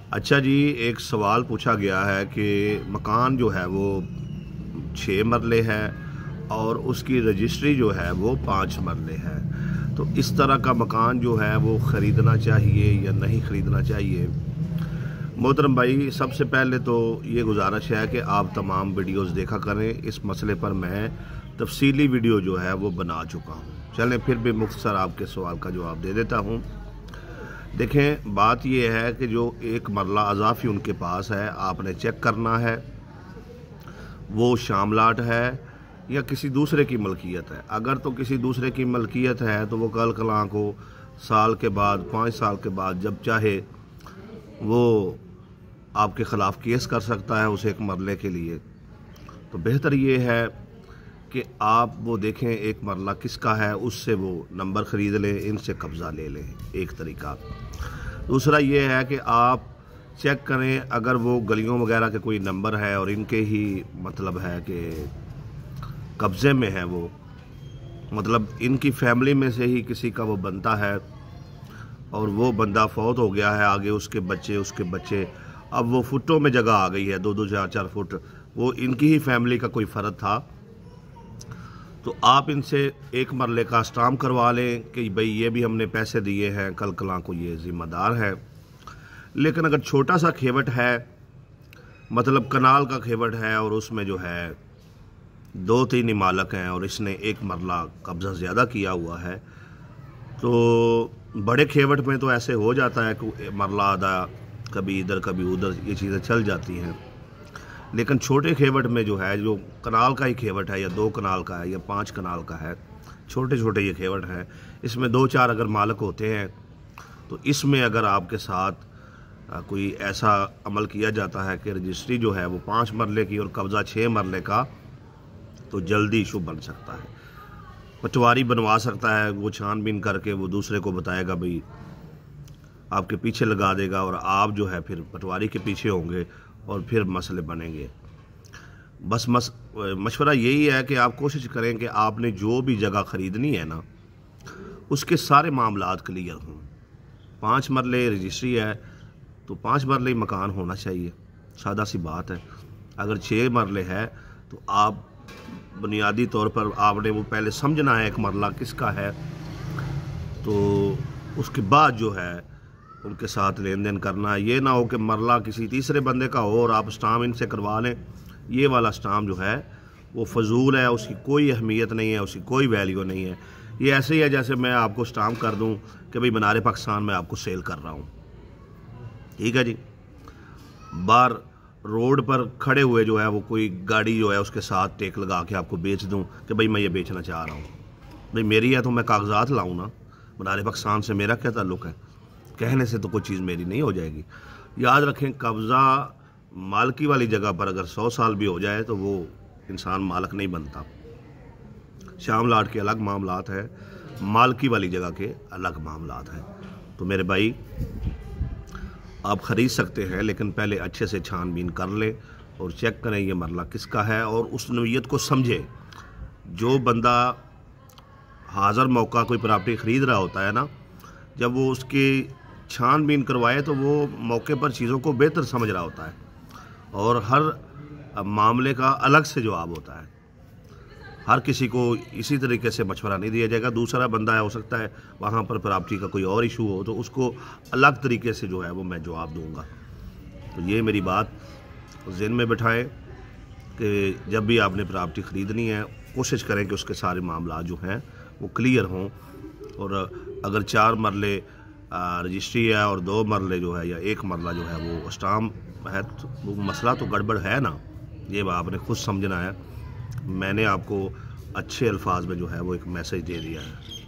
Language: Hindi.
अच्छा जी, एक सवाल पूछा गया है कि मकान जो है वो 6 मरले है और उसकी रजिस्ट्री जो है वो 5 मरले है। तो इस तरह का मकान जो है वो ख़रीदना चाहिए या नहीं ख़रीदना चाहिए। मोहतरम भाई, सबसे पहले तो ये गुजारिश है कि आप तमाम वीडियोस देखा करें। इस मसले पर मैं तफसीली वीडियो जो है वो बना चुका हूँ। चलें फिर भी मुख्तसर आपके सवाल का जवाब दे देता हूँ। देखें, बात यह है कि जो एक मरला अजाफी उनके पास है, आपने चेक करना है वो शामलाट है या किसी दूसरे की मलकियत है। अगर तो किसी दूसरे की मलकियत है तो वो कल कलां को साल के बाद 5 साल के बाद जब चाहे वो आपके ख़िलाफ़ केस कर सकता है उस एक मरले के लिए। तो बेहतर ये है कि आप वो देखें एक मरला किसका है, उससे वो नंबर ख़रीद लें, इनसे कब्ज़ा ले लें, एक तरीका। दूसरा ये है कि आप चेक करें अगर वो गलियों वगैरह के कोई नंबर है और इनके ही मतलब है कि कब्ज़े में है, वो मतलब इनकी फैमिली में से ही किसी का वो बनता है और वो बंदा फौत हो गया है, आगे उसके बच्चे, अब वो फुटों में जगह आ गई है, 2-2 4-4 फुट, वो इनकी ही फैमिली का कोई फ़र्द था। तो आप इनसे एक मरले का स्टाम्प करवा लें कि भाई ये भी हमने पैसे दिए हैं, कल कलां को ये ज़िम्मेदार है। लेकिन अगर छोटा सा खेवट है, मतलब कनाल का खेवट है और उसमें जो है 2-3 ही मालक हैं और इसने एक मरला कब्ज़ा ज़्यादा किया हुआ है, तो बड़े खेवट में तो ऐसे हो जाता है कि मरला आधा कभी इधर कभी उधर ये चीज़ें चल जाती हैं। लेकिन छोटे खेवट में जो है, जो कनाल का ही खेवट है या 2 कनाल का है या 5 कनाल का है, छोटे छोटे ये खेवट हैं, इसमें 2-4 अगर मालक होते हैं तो इसमें अगर आपके साथ कोई ऐसा अमल किया जाता है कि रजिस्ट्री जो है वो 5 मरले की और कब्ज़ा 6 मरले का, तो जल्दी इशू बन सकता है। पटवारी बनवा सकता है, वो छानबीन करके वो दूसरे को बताएगा, भाई आपके पीछे लगा देगा और आप जो है फिर पटवारी के पीछे होंगे और फिर मसले बनेंगे। बस मशवरा यही है कि आप कोशिश करें कि आपने जो भी जगह ख़रीदनी है ना, उसके सारे मामलात क्लियर हों। 5 मरले रजिस्ट्री है तो 5 मरले मकान होना चाहिए, सादा सी बात है। अगर 6 मरले है तो आप बुनियादी तौर पर आपने वो पहले समझना है एक मरला किसका है, तो उसके बाद जो है उनके साथ लेन देन करना है। ये ना हो कि मरला किसी तीसरे बंदे का हो और आप स्टाम्प इनसे करवा लें। ये वाला स्टाम्प जो है वो फजूल है, उसकी कोई अहमियत नहीं है, उसकी कोई वैल्यू नहीं है। ये ऐसे ही है जैसे मैं आपको स्टाम्प कर दूं कि भाई मीनार पाकिस्तान में आपको सेल कर रहा हूँ, ठीक है जी। बाहर रोड पर खड़े हुए जो है वो कोई गाड़ी जो है उसके साथ टेक लगा के आपको बेच दूं कि भाई मैं ये बेचना चाह रहा हूँ। भाई मेरी है तो मैं कागजात लाऊँ ना, मीनार पाकिस्तान से मेरा क्या ताल्लुक़ है? कहने से तो कोई चीज़ मेरी नहीं हो जाएगी। याद रखें, कब्ज़ा मालकी वाली जगह पर अगर 100 साल भी हो जाए तो वो इंसान मालक नहीं बनता। शामलाट के अलग मामलात है, मालकी वाली जगह के अलग मामलात हैं। तो मेरे भाई, आप ख़रीद सकते हैं लेकिन पहले अच्छे से छानबीन कर लें और चेक करें ये मरला किसका है और उस नौइयत को समझें। जो बंदा हाज़र मौका कोई प्रॉपर्टी ख़रीद रहा होता है ना, जब वो उसकी छानबीन करवाए तो वो मौके पर चीज़ों को बेहतर समझ रहा होता है और हर मामले का अलग से जवाब होता है। हर किसी को इसी तरीके से मशवरा नहीं दिया जाएगा। दूसरा बंदा है, हो सकता है वहाँ पर प्रॉपर्टी का कोई और इशू हो तो उसको अलग तरीके से जो है वो मैं जवाब दूंगा। तो ये मेरी बात ज़हन में बिठाएं कि जब भी आपने प्रॉपर्टी ख़रीदनी है कोशिश करें कि उसके सारे मामला जो हैं वो क्लियर हों। और अगर 4 मरले रजिस्ट्री है और 2 मरले जो है या 1 मरला जो है वो स्टाम्प है, तो वो मसला तो गड़बड़ है ना, ये आपने खुद समझना है। मैंने आपको अच्छे अल्फाज में जो है वो एक मैसेज दे दिया है।